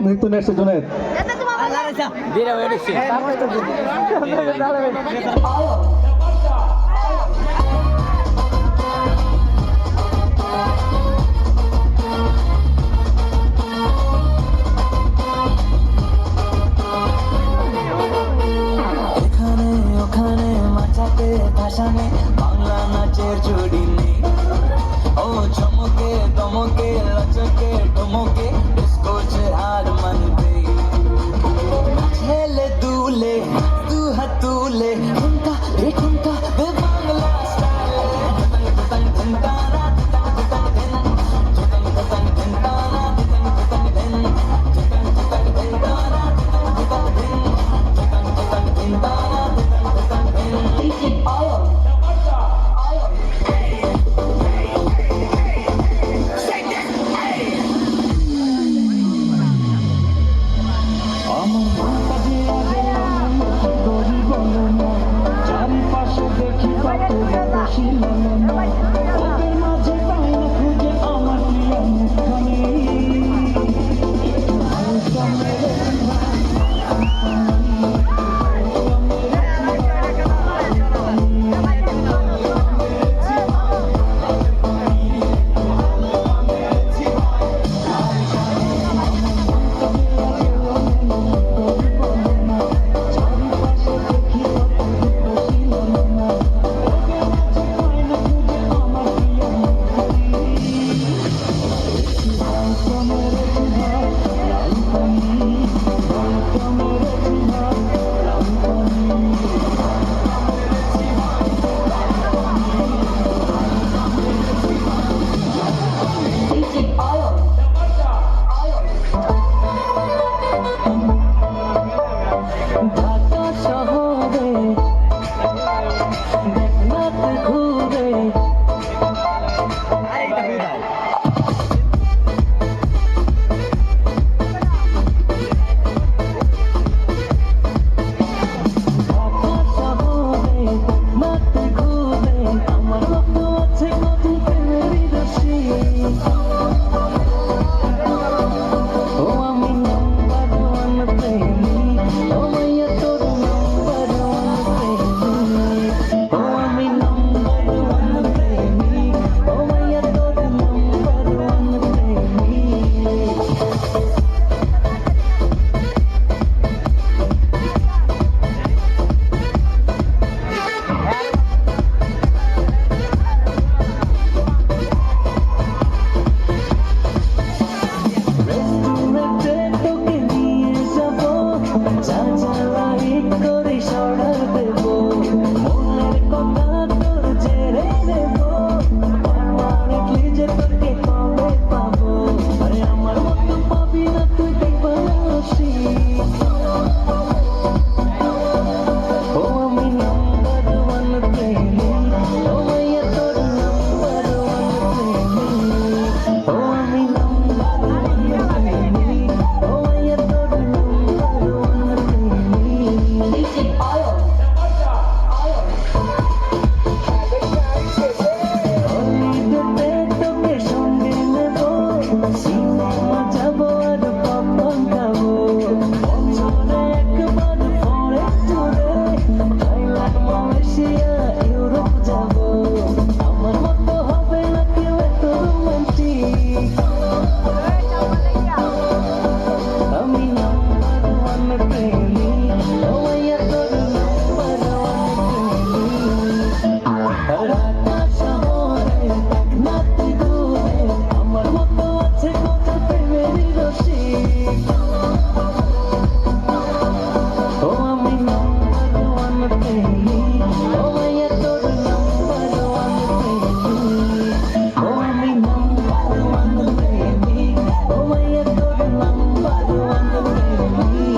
নৃত্য নিয়ে এসছে জুনেদ। ভাষানে বাংলা নাচের জুড়ি নেই। ও চমকে দমকে লচকে টমকে ডিস্কো হার মানবে। ছেলে দুলে দু হাত তুলে ঠুমকা রে ঠুমকা বে বাংলা স্টাইলে। টুটাং টুটাং টারা টুটাং টুটাং দেন টুটাং টুটাং দেন টারা টুটাং টুটাং দেন টুটাং টুটাং দেন টারা টুটাং টুটাং দেন টুটাং টুটাং দেন টারা টুটাং টুটাং দেন। চারিপাশে দেখি কত ওদের মাঝে পাই না খুঁজে আমার প্রিয় মুখখানি। ঢাকা শহরে দেখনাথ ঘুরে আমার মতো আছে কত প্রেমেরই রশি। ও আমি নাম্বার ওয়ান প্রেমী, ও মাইয়া তোর নাম্বার ওয়ান প্রেমী। ও আমি নাম্বার ওয়ান প্রেমী, ও মাইয়া তোর নাম্বার ওয়ান প্রেমী। রেস্টুরেন্টে তোকে নিয়ে যাবো, যা যা লাইক করে অর্ডার দেবো। মনের কথা তোর জেনে নেবো, পারমানেন্টলি যে তোকে কবে পাবো। আরে আমার মতো পাবি না তুই দিবাসী। ও আমি নাম্বার ওয়ান প্রেমী, ও মাইয়া তোর নাম্বার ওয়ান প্রেমী। ও আমি নাম্বার ওয়ান প্রেমী, ও মাইয়া তোর নাম্বার ওয়ান প্রেমী। হলিডেতে তোকে সঙ্গে নেবো, সিনেমা যাবো আর পপকর্ন খাবো। বছরে একবার ফরেন ট্যুরে থাইল্যান্ড মালয়েশিয়া ইউরোপ যাবো। আমার মতো হবে না কেউ এত রোমান্টিক। আমি নাম্বার ওয়ান প্রেমী, ও মাইয়া তোর নাম্বার ওয়ান প্রেমী। ঢাকা শহরে দেখনাথ ঘুরে আমার মতো আছে কত প্রেমেরই রশি। ও আমি নাম্বার ওয়ান প্রেমী, ও মাইয়া তোর নাম্বার ওয়ান প্রেমী। ও আমি নাম্বার ওয়ান প্রেমী, ও মাইয়া তোর নাম্বার ওয়ান প্রেমী।